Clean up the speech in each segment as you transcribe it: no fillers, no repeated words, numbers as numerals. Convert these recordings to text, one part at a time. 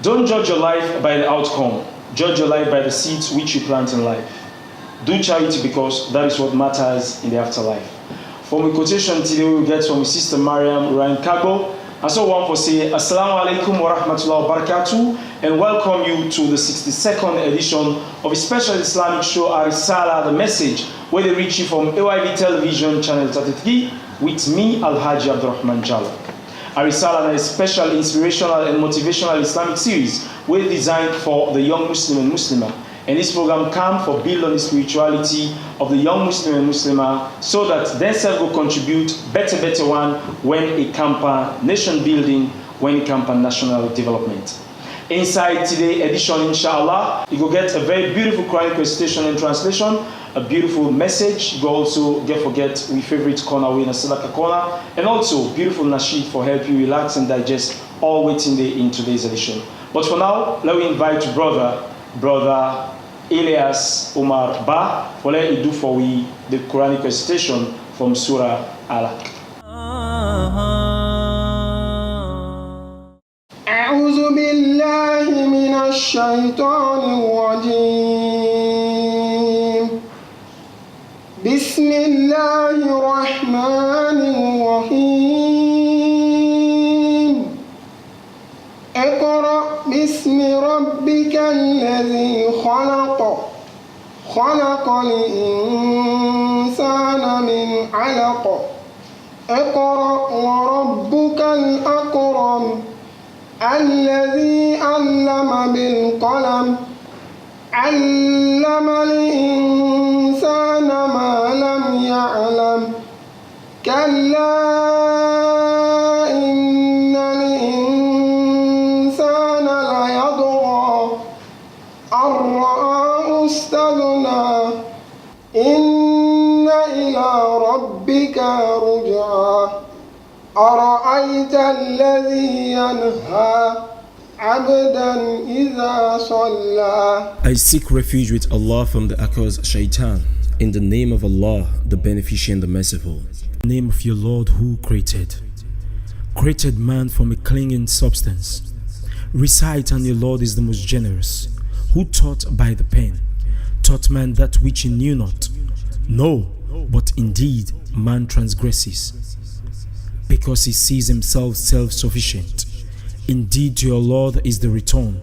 Don't judge your life by the outcome. Judge your life by the seeds which you plant in life. Do charity because that is what matters in the afterlife. From a quotation today we will get from Sister Mariam Ryan Kago. And so one for say, Assalamu alaikum wa rahmatullahi wa barakatuh, and welcome you to the 62nd edition of a special Islamic show, Ar-Risalah, the message, where they reach you from AYV Television, Channel 33, with me, Alhaji Abdurrahman Jalal. Ar-Risalah is a special inspirational and motivational Islamic series well designed for the young Muslim and Muslimah. And this program comes for build on the spirituality of the young Muslim and Muslimah so that themselves will contribute better one when it comes to nation building, when it comes to national development. Inside today's edition, inshallah, you will get a very beautiful Quranic recitation and translation, a beautiful message. You will also forget we favorite corner, we in a Sadaqah corner, and also beautiful nasheed for help you relax and digest all waiting there in today's edition. But for now, let me invite brother Elias Umar Ba for let you do for we the Quranic recitation from Surah Alaq. أعوذ بالله من الشيطان الرجيم بسم الله الرحمن الرحيم اقرأ باسم ربك الذي خلق الإنسان من علق اقرأ وربك الأكرم الذي علم بالقلم علم الإنسان ما لم يعلم كلا إن الإنسان ليطغى أن رآه استغنى إن إلى ربك رجعى أرأيت الذي ينهى عبدا إذا صلى. I seek refuge with Allah from the accursed shaitan. In the name of Allah, the beneficent, the merciful. In the name of your Lord who created man from a clinging substance. Recite, and your Lord is the most generous, who taught by the pen, taught man that which he knew not. No, but indeed man transgresses, because he sees himself self-sufficient. Indeed, to your Lord is the return.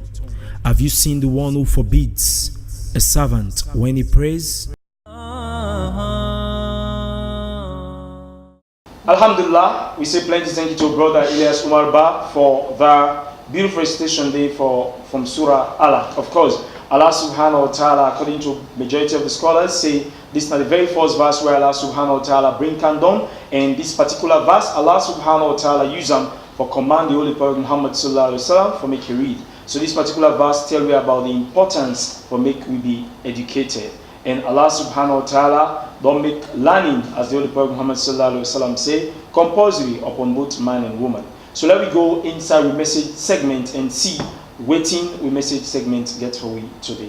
Have you seen the one who forbids a servant when he prays? Alhamdulillah, we say plenty thank you to brother Elias Umar Ba for the beautiful recitation day from Surah Alaq. Of course, Allah subhanahu wa ta'ala, according to majority of the scholars, say this is not the very first verse where Allah subhanahu wa ta'ala bring down, and this particular verse, Allah subhanahu wa ta'ala use them for command the Holy Prophet Muhammad sallallahu alaihi wasallam for make you read. So this particular verse tell me about the importance for make we be educated. And Allah subhanahu wa ta'ala don't make learning, as the Holy Prophet Muhammad sallallahu alaihi wasallam say, compulsory upon both man and woman. So let me go inside the message segment and see waiting we message segment get for we today.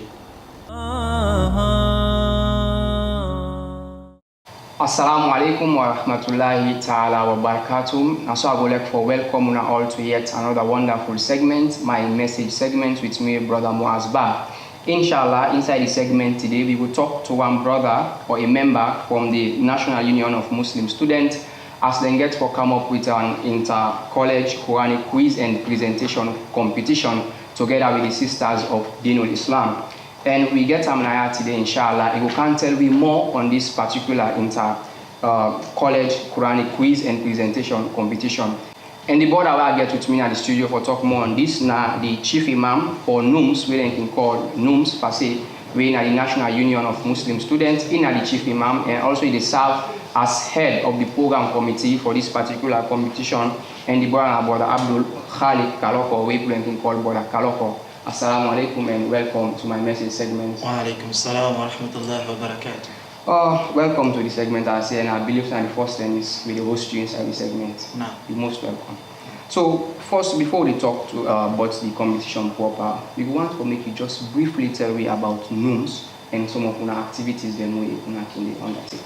Assalamu alaikum wa rahmatullahi ta'ala wa barakatuh. And so I would like for welcome you all to yet another wonderful segment, my message segment with me, Brother Muaz Ba. Inshallah, inside the segment today, we will talk to one brother or a member from the National Union of Muslim Students as they get to come up with an inter-college Quranic quiz and presentation competition together with the sisters of Dinul Islam. And we get Amnaya today, inshallah. You can tell me more on this particular inter-college Quranic quiz and presentation competition. And the brother will get with me at the studio for talk more on this. Now, the chief imam for NUMS, we can call NUMS per se, we are the National Union of Muslim Students, in the chief imam, and also they serve as head of the program committee for this particular competition. And the brother Abdul Khalid Kaloko, we can call brother Kaloko. Assalamu alaikum and welcome to my message segment. Wa alaikum assalam wa rahmatullahi wa barakatuh. Welcome to the segment, I say, and I believe that the first thing is with the host you inside the segment. No. You're most welcome. So first, before we talk to about the competition proper, we want to make you just briefly tell me about NUMS and some of our activities that we undertake.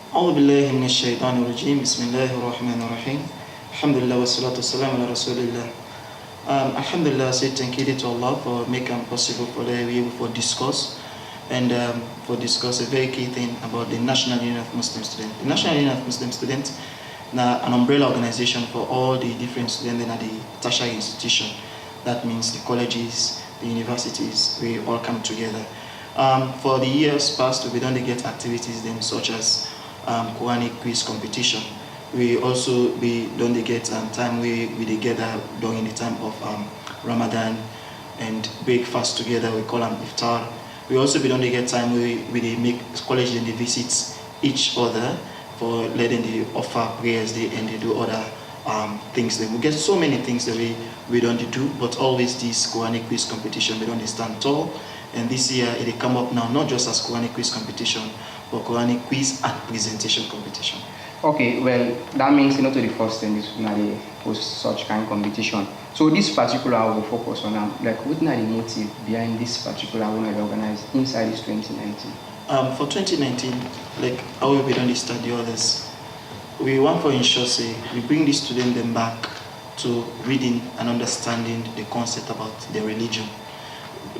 أعوذ بالله من الشيطان الرجيم بسم الله الرحمن الرحيم الحمد لله والصلاة والسلام على رسول الله. Alhamdulillah, I say thank you to Allah for making possible for the we able for discuss and for discuss a very key thing about the National Union of Muslim Students. The National Union of Muslim Students now an umbrella organization for all the different students in the tertiary institution. That means the colleges, the universities, we all come together. For the years past, we don't get activities then such as Quranic quiz competition. We also don't get time we gather during the time of Ramadan and break fast together. We call them iftar. We also don't get time we make college and they visit each other for letting they offer prayers and they do other things. Then we get so many things that we don't do, but always this Quranic quiz competition we don't stand tall. And this year it come up now not just as Quranic quiz competition, but Quranic quiz and presentation competition. Okay, well, that means to the first thing is they post such kind of competition. So this particular will focus on like what are the motive behind this particular one I organized inside this 2019? For 2019, like how we don't start the others, we want for ensure say we bring the student them back to reading and understanding the concept about their religion.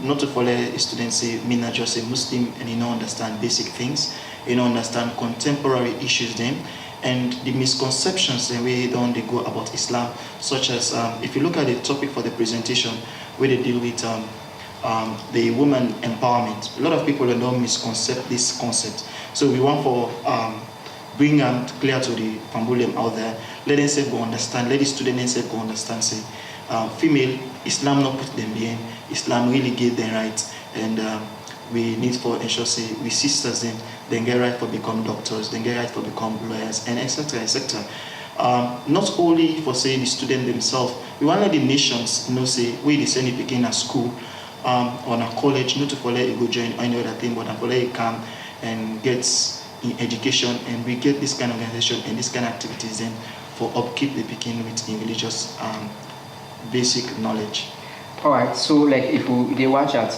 Not to follow students say me not just a Muslim and you don't understand basic things, you don't understand contemporary issues then. And the misconceptions the way they go about Islam, such as if you look at the topic for the presentation where they deal with the woman empowerment, a lot of people don't misconcept this concept. So we want for bring them clear to the Pambulem out there, let them say go understand, let the students say go understand, say female Islam not put them behind, Islam really gave them rights, and we need for ensure say we sisters then get right for become doctors, then get right for become lawyers, and etc. etc. Not only for say the student themselves, we want let the nations know say we the send it begin at school or a college, not to follow it go join any other thing, but for let it come and get in education, and we get this kind of organization and this kind of activities then for upkeep the begin with in religious basic knowledge. Alright, so like if they watch at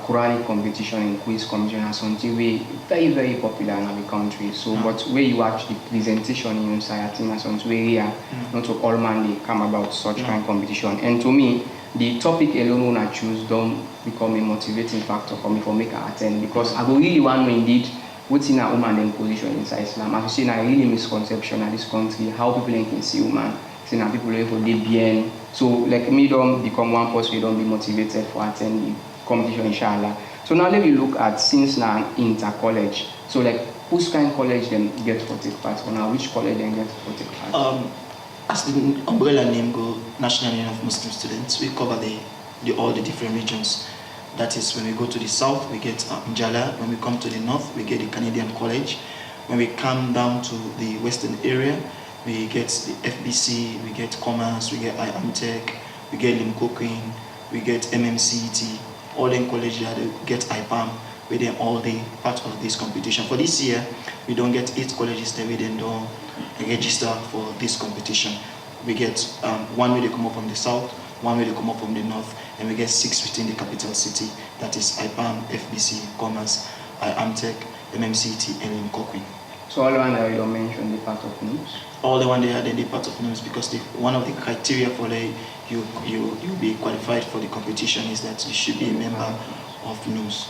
Quranic competition and quiz competition or something, we very very popular in our country. So but where you watch the presentation in society and something where here, not to all man they come about such kind of competition. And to me, the topic alone when I choose don't become a motivating factor for me for make I attend, because I go really want to indeed what's in a woman in position inside Islam. As you see, a really misconception in this country how people can see woman. Now people for DBN. So like me don't become one person, you don't be motivated for attending the competition inshallah. So now let me look at since now inter college. So like whose kind of college then get for take part, or now which college then get for take part? As the umbrella name go, National Union of Muslim Students, we cover all the different regions. That is when we go to the south, we get Njala. When we come to the north, we get the Canadian College. When we come down to the western area, we get the FBC, we get Commerce, we get IAMTech, we get Limco-Queen, we get MMCET, all in college that get IPAM, we then all the part of this competition. For this year, we don't get 8 colleges that we then don't register for this competition. We get one way they come up from the south, one way they come up from the north, and we get 6 within the capital city, that is IPAM, FBC, Commerce, IAMTech, MMCET, and Limco-Queen. So all the one that you don't mention the part of news? All the one they had in the part of news, because one of the criteria for you be qualified for the competition is that you should be a member of news.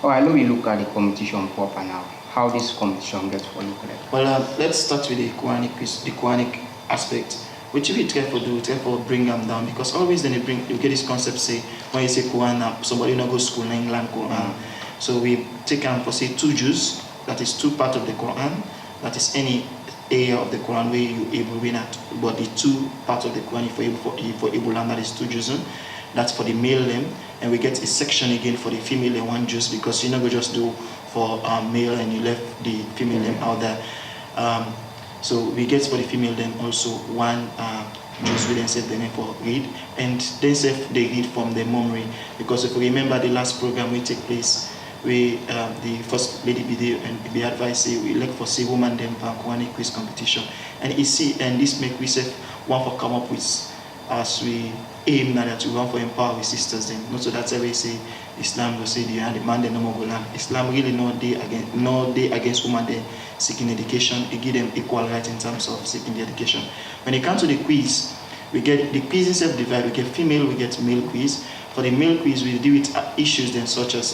Alright, let me look at the competition proper now. How this competition gets for you? Well, let's start with the Quranic aspect, which we try to bring them down, because always then you get this concept say when you say Quran, somebody not go to school in England Quran. So we take them for say 2 Jews, that is 2 parts of the Quran, that is any area of the Quran where you able win at, but the 2 parts of the Quran for able and that is 2 Jews. That's for the male them, and we get a section again for the female and 1 Jews, because you never just do for male and you left the female them out there. So we get for the female them also 1 Jews we then set them for read, and then say they read from their memory, because if we remember the last program we take place, we the first lady be advised say we look for say woman them Quranic quiz competition, and this make we say one for come up with as we aim now that we want for empower with sisters them. Not so that's why we say Islam will say the man they no more go land. Islam really no day against women they seeking education. It give them equal right in terms of seeking the education. When it comes to the quiz, We get the quiz itself divide. We get female, we get male quiz. For the male quiz, we deal with issues then such as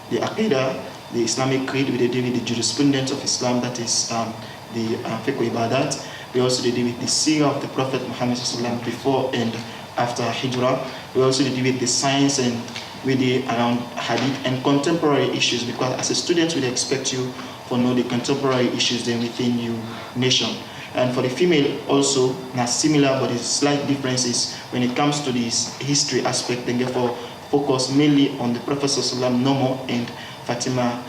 the Aqidah, the Islamic creed. We deal with the jurisprudence of Islam, that is the fiqh ibadat. We also deal with the seerah of the Prophet Muhammad sallallahu before and after Hijrah. We also deal with the science and with the around hadith and contemporary issues, because as a student we expect you to know the contemporary issues then within your nation. And for the female also, not similar, but it's slight differences when it comes to this history aspect, and therefore focus mainly on the Prophet sallallahu Nomo and Fatima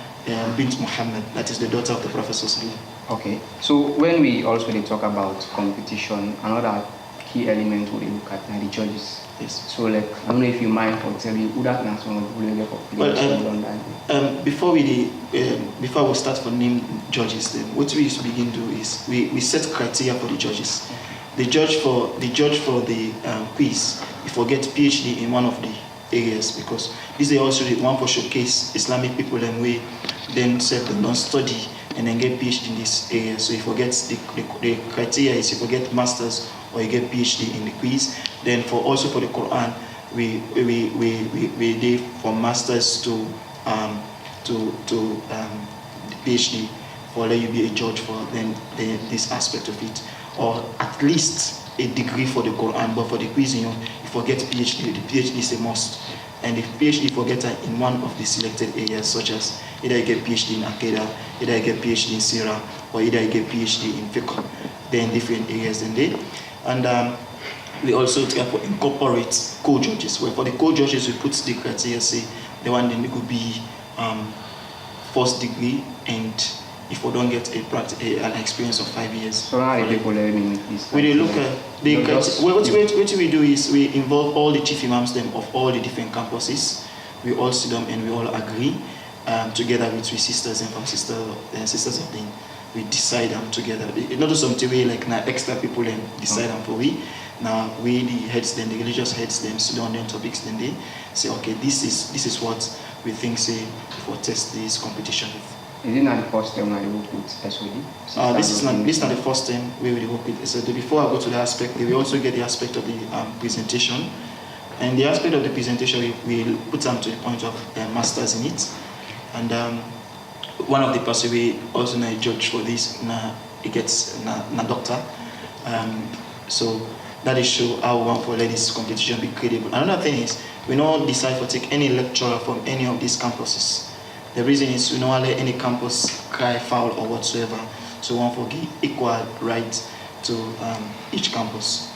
bint Muhammad, that is the daughter of the Prophet sallallahu. Okay, so when we also talk about competition, another key element we look at are the judges. Yes. So like, I don't know if you mind or tell me who that national before we start for name judges, then what we used to begin to do is we set criteria for the judges. The judge for the quiz, you forget PhD in one of the areas, because this is also the one for showcase Islamic people and we then set the non-study and then get PhD in this area. So you forget the criteria is you forget masters or you get PhD in the quiz. Then for the Quran, we did from masters to PhD for let you be a judge for then this aspect of it, or at least a degree for the Quran. But for the quiz, you forget PhD. The PhD is a must, and if PhD forget in one of the selected areas, such as either you get PhD in Aqidah, either you get PhD in Sirah, or either you get PhD in fiqh, then different areas then they. And we also incorporate co-judges, where for the co-judges we put the criteria, say the one then it could be first degree, and if we don't get an experience of 5 years. So how do people this? We look at what we do is we involve all the chief imams them of all the different campuses. We all sit down and we all agree together with three sisters and from sisters of the. We decide them together. It's not something way like now extra people and decide them for we. Now we the heads then the religious heads them sit down on topics then they say okay this is what we think say for test this competition with. Is it not the first time I work with SOD? This is not the first time we will work with SOD. Before I go to the aspect, we also get the aspect of the presentation, and the aspect of the presentation we will put them to the point of masters in it, and one of the person we also na judge for this he gets na doctor, so that is show how we want for let this competition be credible. Another thing is we don't decide to take any lecturer from any of these campuses. The reason is we don't let any campus cry foul or whatsoever, so we want to give equal right to each campus.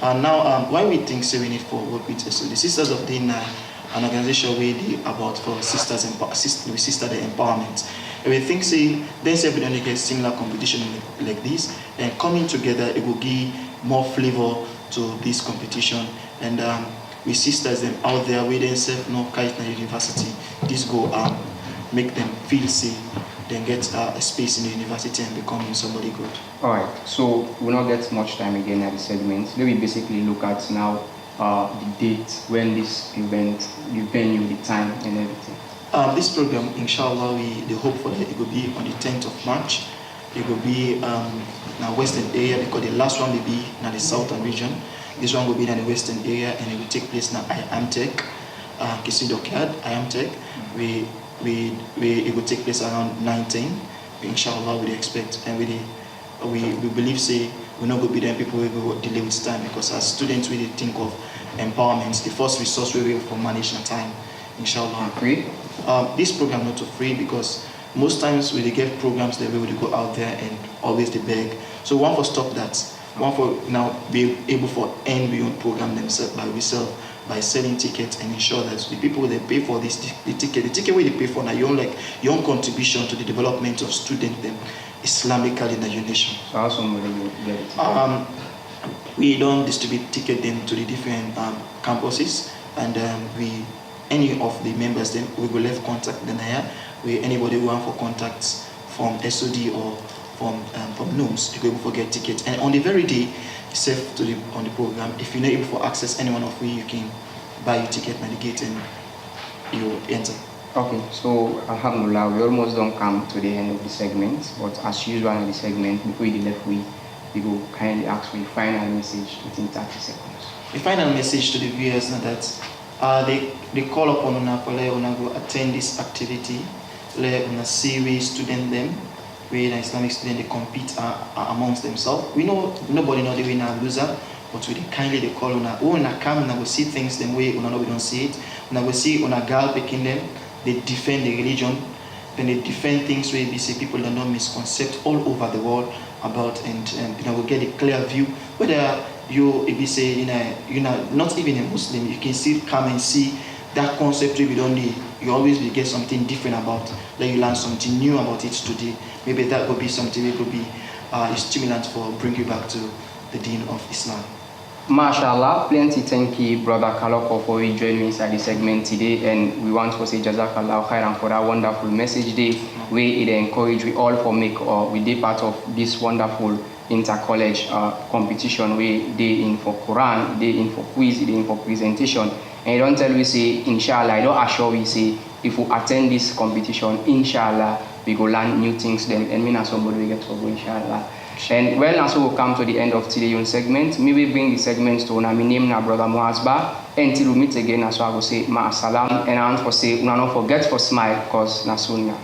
And now why we think so we need for work with so the Sisters of Deen an organization we about for sister empowerment. And we think say then everybody get similar competition like this, and coming together it will give more flavor to this competition. And we sisters them out there we then serve no kite na university. This go make them feel safe, then get a space in the university and becoming somebody good. Alright, so we'll not get much time again at the segment. Let me basically look at now the date when this event, the venue, the time and everything. This program, inshallah, we hope for that it will be on the 10th of March. It will be in the western area, because the last one will be in the southern region. This one will be in the western area, and it will take place in IAMTech, Kisidokiad, IAMTech. It will take place around 19. Inshallah, we expect, and we believe say we're not going to be there. People will delay with time, because as students we think of empowerment, the first resource we will for managing time. Inshallah. Free? This program not too free, because most times we get programs that we will go out there and always they beg. So one for stop that. One for now be able for end beyond program themselves by selling tickets and ensure that the people they pay for this the ticket where they pay for now your own contribution to the development of students them Islamically in your nation. So how somebody will get it? We don't distribute ticket then to the different campuses, and any of the members then we will leave contact then here. Anybody who want for contacts from SOD or from NUMS, you go able to get tickets. And on the very day, safe on the program, if you're not able to access any one of we, you can buy your ticket at the gate and you enter. Okay, so Alhamdulillah, we almost don't come to the end of the segment, but as usual in the segment, before we left, we we will kindly ask for a final message within 30 seconds. The final message to the viewers is that they call upon una for let una go attend this activity, let una see we student them, we the Islamic student they compete amongst themselves. We know nobody know the winner loser, but we kindly they call una come una go see things them way una know we don't see it. Una go see una girl picking them, they defend the religion, then they defend things where we see people that don't misconcept all over the world about and will get a clear view whether you if you say you're not even a Muslim, you can still come and see that concept we don't need. You always will get something different about, like you learn something new about it today. Maybe that could be something that could be a stimulant for bring you back to the deen of Islam. MashaAllah, plenty thank you, Brother Kaloko, for joining me inside the segment today, and we want to say Jazakallah khairan for that wonderful message day, where it encourage we all for make we be part of this wonderful inter-college competition where they in for Quran, they in for quiz, they in for presentation, and you don't tell we say inshallah, I don't assure we say if we attend this competition, inshallah, we go learn new things then, and me and somebody we get to go inshallah. And well, now so we'll come to the end of today's segment. Me we bring the segments to my name now, Brother Muaz Ba. Until we meet again, so I will say ma salam, and I want to say, no, don't forget for smile, cause na sunnah.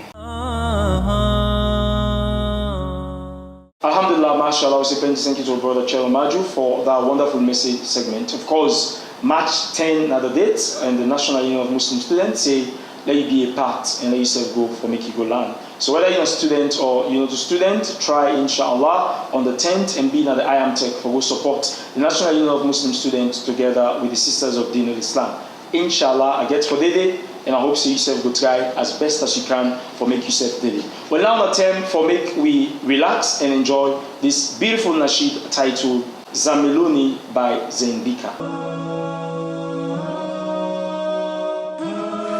Alhamdulillah, mashallah, thank you to Brother Chelo Maju for that wonderful message segment. Of course, March 10 are the dates, and the National Union of Muslim Students say, let you be a part and let yourself go for make you go learn. So whether you're a student or you're not a student, try inshallah on the 10th and be at the IAM Tech for go support the National Union of Muslim Students together with the Sisters of Deen of Islam. Inshallah, I get for the day, and I hope so yourself go try as best as you can for make yourself daily. Well, now the time for make we relax and enjoy this beautiful nasheed titled Zamiluni by Zenbika.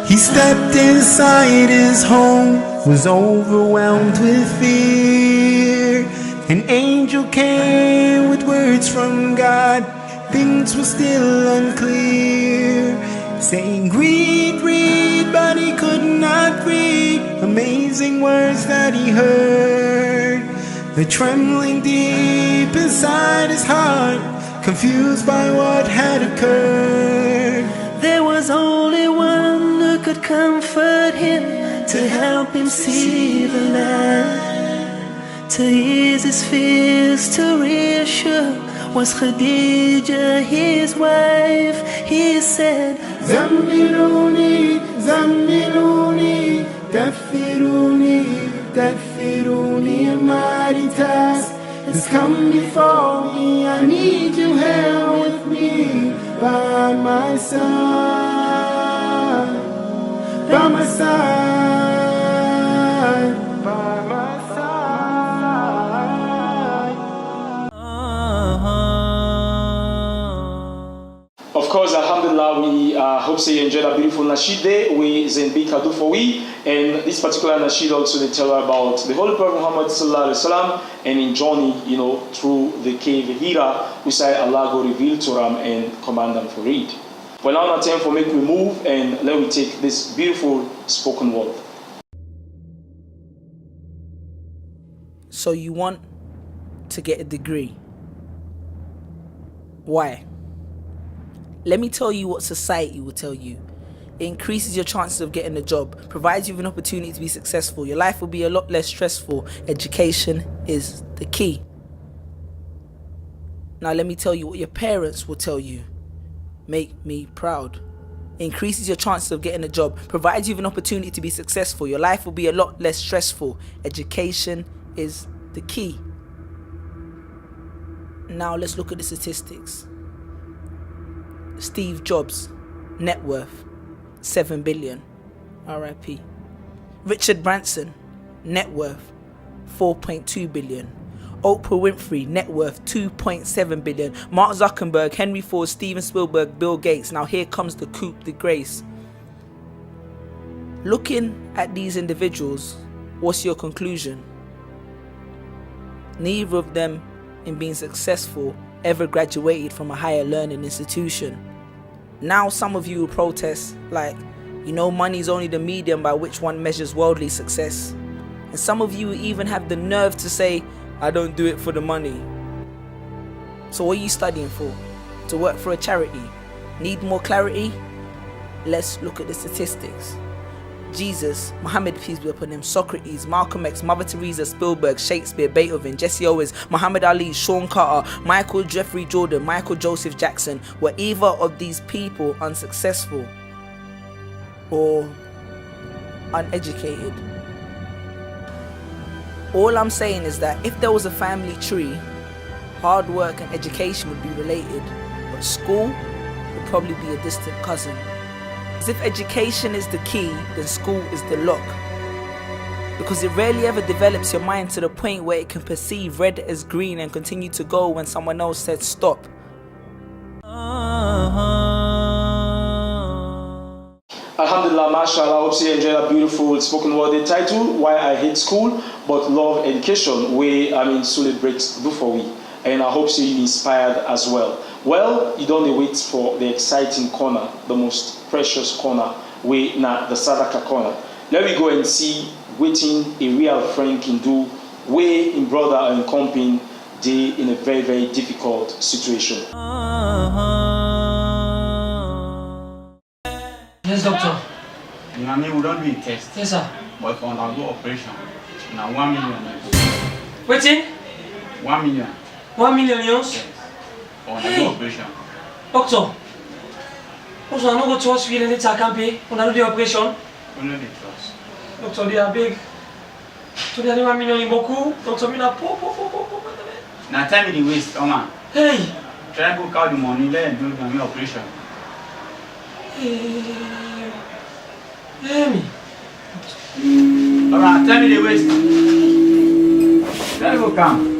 He stepped inside his home, was overwhelmed with fear. An angel came with words from God, things were still unclear. Saying, read, read, but he could not read. Amazing words that he heard. The trembling deep inside his heart, confused by what had occurred. There was only one who could comfort him, to help him see the light, to ease his fears, to reassure, was Khadija his wife. He said, Zammiluni, Zammiluni, Daffiruni, Daffiruni, a mighty task has come before me. I need you here with me, by my side, by my side, by my side. Of course, alhamdulillah, we hope so you enjoyed a beautiful nasheed day with Zenbika do for we. And this particular nasheed also they tell about the Holy Prophet Muhammad sallallahu alaihi wasallam and in journey, through the cave Hira, which say Allah go reveal to them and command them for read. Well, now it's time for make we move and let me take this beautiful spoken word. So you want to get a degree. Why? Let me tell you what society will tell you. It increases your chances of getting a job, provides you with an opportunity to be successful. Your life will be a lot less stressful. Education is the key. Now let me tell you what your parents will tell you. Make me proud. It increases your chances of getting a job, provides you with an opportunity to be successful. Your life will be a lot less stressful. Education is the key. Now let's look at the statistics. Steve Jobs, net worth, 7 billion, RIP. Richard Branson, net worth, 4.2 billion. Oprah Winfrey, net worth, 2.7 billion. Mark Zuckerberg, Henry Ford, Steven Spielberg, Bill Gates. Now here comes the coup de grace. Looking at these individuals, what's your conclusion? Neither of them, in being successful, ever graduated from a higher learning institution. Now some of you will protest like, money is only the medium by which one measures worldly success. And some of you even have the nerve to say, I don't do it for the money. So what are you studying for? To work for a charity? Need more clarity? Let's look at the statistics. Jesus, Muhammad, peace be upon him, Socrates, Malcolm X, Mother Teresa, Spielberg, Shakespeare, Beethoven, Jesse Owens, Muhammad Ali, Sean Carter, Michael Jeffrey Jordan, Michael Joseph Jackson. Were either of these people unsuccessful or uneducated? All I'm saying is that if there was a family tree, hard work and education would be related, but school would probably be a distant cousin. As if education is the key, then school is the lock. Because it rarely ever develops your mind to the point where it can perceive red as green and continue to go when someone else said stop. Alhamdulillah, mashallah, I hope you enjoy that beautiful spoken word. The title, Why I Hate School But Love Education, where Sule breaks do for we. And I hope you inspired as well. Well, you don't wait for the exciting corner, the most precious corner, way na the Sadaka corner. Let me go and see waiting a real friend can do, way in brother and company, they in a very, very difficult situation. Yes, doctor. We don't do a test. Yes, sir. But if we undergo operation, now 1 million. Waiting? 1 million. 1 million euros? Yes. For undergo operation. Doctor. Also, I'm not going to hospital and I can pay when I do the operation. Only the trust. Doctor, they are big. So they are 1 million in beaucoup. Doctor, me na po. Now tell me the waste, man. Hey. Try to count the money, let them do the operation. Hear me. Alright, tell me the waste. Let me go come.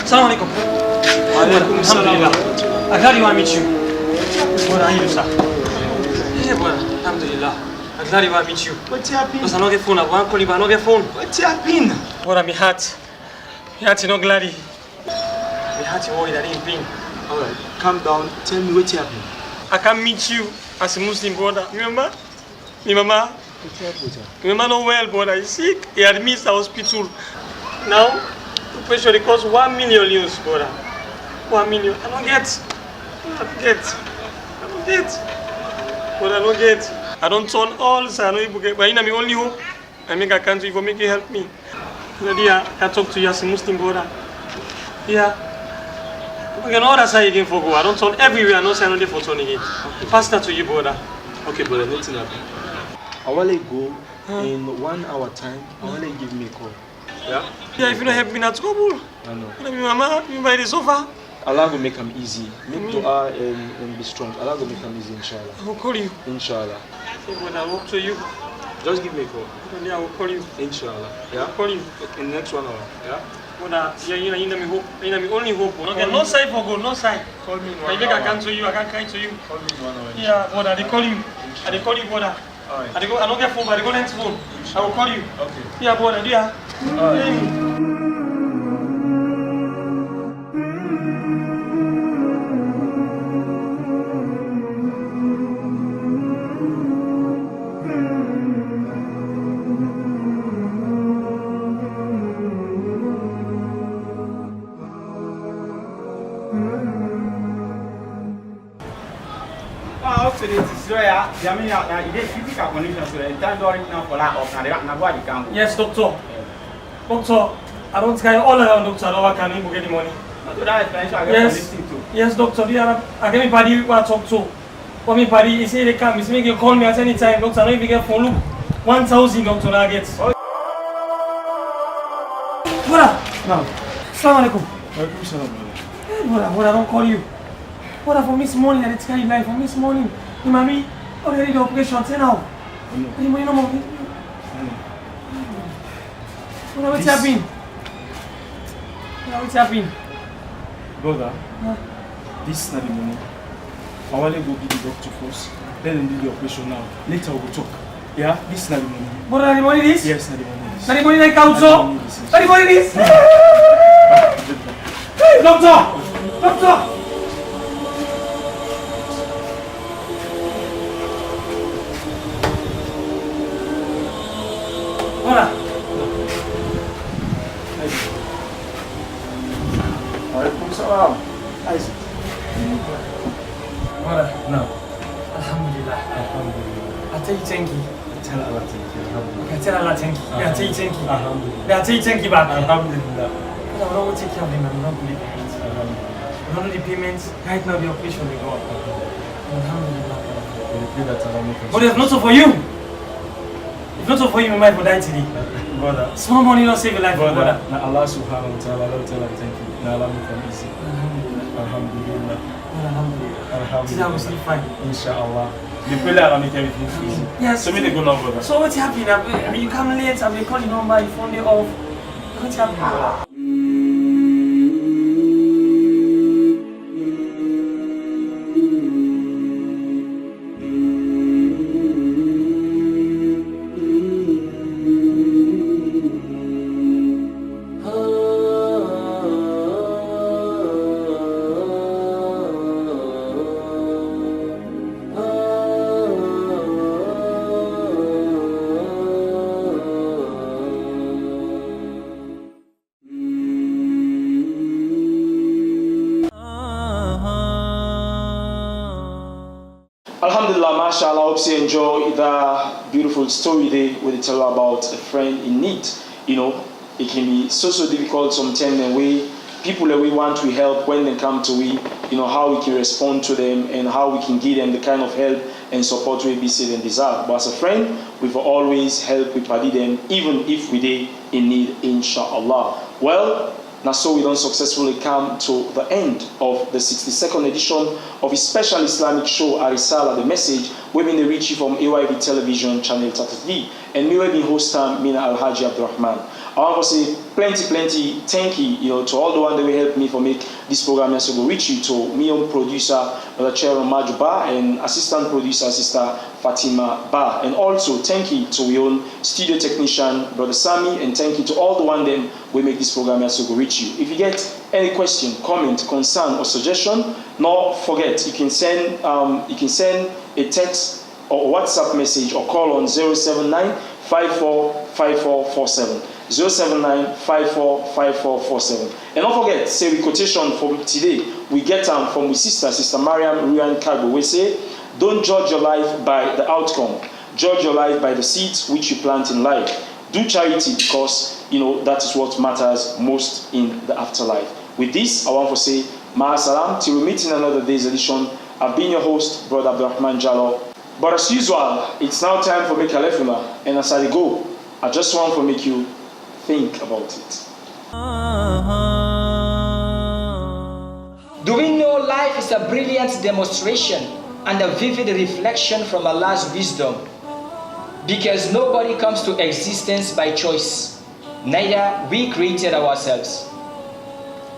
Assalamu alaikum. Alhamdulillah. I'm glad you want to meet you. What are you, sir? Yeah, boy. Alhamdulillah. I'm glad you want to meet you. What's happening? Because I don't get phone. I want to call you, but I don't get phone. What's happening? What am I heart? My heart is not glad. My heart is worried. I didn't pain. Alright, calm down. Tell me what's happening. I can meet you as a Muslim brother. Remember? My mama. My mama not well, brother. He's sick. He admits the hospital. Now, the patient it costs 1 million euros, brother. 1 million. I don't get. But I don't get. I don't turn all, so I don't even get. But I'm only hope. I make a country for make you help me. I talk to you as a Muslim brother. Yeah. I can order say again for go. I don't turn everywhere. I don't say no for turn again. Pass that to you, brother. Okay, brother, nothing happened. I want to go in 1 hour time. I want to give me a call. Yeah? Yeah, if you don't help me, that's trouble. I know. My mama, you buy the sofa. Allah will make them easy. Make dua and be strong. Allah will make them easy, inshallah. I will call you. Inshallah. Okay, brother, I will to you. Just give me a call. Yeah, I will call you. Inshallah. I Yeah? will call you. In the next 1 hour. Yeah? Brother, yeah, you know me hope. You know me only hope. No side for good, no side. Call me in 1 I hour. make a can to you, I can cry to you. Call me in 1 hour. Yeah, brother, they call you. They call you, brother. Alright. I don't get phone, but I go next phone. I will call you. Okay. Yeah, brother, yeah. Alright. Yes, doctor. Doctor, I don't carry all around, doctor. I don't can even get the money. Yes. Yes, doctor. I get me party who I talk to. For me party, he say they come. He say make you call me at any time, doctor. I don't even get phone. Look, 1,000, doctor. I get. Brother. Now. Assalamu alaikum. Welcome, salam, brother. Hey, brother, I don't call you. Brother, for Miss Morning, I did carry life. For Miss Morning, you mommy already the operation. Say now. You money no more. What's happening? What's happening? Brother, this is not the money. I want to go give the doctor first. Let them do the operation now. Later we will talk. Yeah? This is not the money. Brother, the money this? Yes, not the money. Not the money like council? Not the money this? Doctor! No. Alhamdulillah. I tell you thank you. Tell Allah thank you. Okay, tell Allah thank you. Yeah, tell you thank you. Yeah, tell you thank you back. Alhamdulillah. I don't take care of him. I'm not believing it. I don't know the payments. Right now, the operation will go. Alhamdulillah. But it's not so for you. It's not so for you, my wife will die today. Brother. Small money don't save your life, brother. Now Allah subhanahu wa ta'ala, thank you. Now Allah make it easy. Alhamdulillah. Alhamdulillah. Today I will sleep fine. Inshallah. The prayer will make everything easy. Yes. So me the good now, brother. So what's happening? I mean, you come late, I've been calling on my phone day off. What's happening, brother? Alhamdulillah, mashallah, I hope you enjoy the beautiful story there where they tell you about a friend in need. You know, it can be so difficult sometimes when people that we want to help, when they come to we, you know, how we can respond to them and how we can give them the kind of help and support we see and deserve. But as a friend, we will always help we pardon them, even if we are in need, inshallah. Well, now so we don't successfully come to the end of the 62nd edition of a special Islamic show, Ar-Risalah, the message, we've been reaching from AYB Television Channel 33, and me we've been hosting Mina Al-Haji Abdurrahman. I want to say plenty thank you, to all the one that will help me for make this program so go reach you, to me own producer, Brother Chairman Maju Ba, and assistant producer, Sister Fatima Ba, and also thank you to your own studio technician, Brother Sami, and thank you to all the one them will make this program so go reach you. If you get any question, comment, concern, or suggestion, don't forget you can send a text or WhatsApp message or call on 079-545447. 079-545447. And don't forget, say we quotation from today, we get from Sister Mariam Ruyan Kagbo. We say, don't judge your life by the outcome. Judge your life by the seeds which you plant in life. Do charity because, that is what matters most in the afterlife. With this, I want to say, Ma'asalam, till we meet in another day's edition. I've been your host, Brother Abdurrahman Jallo. But as usual, it's now time for Make Alefuna. And as I go, I just want to make you think about it. Do we know life is a brilliant demonstration and a vivid reflection from Allah's wisdom? Because nobody comes to existence by choice, neither we created ourselves.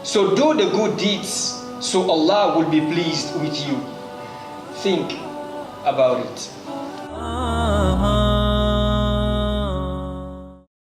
So do the good deeds, so Allah will be pleased with you. Think about it.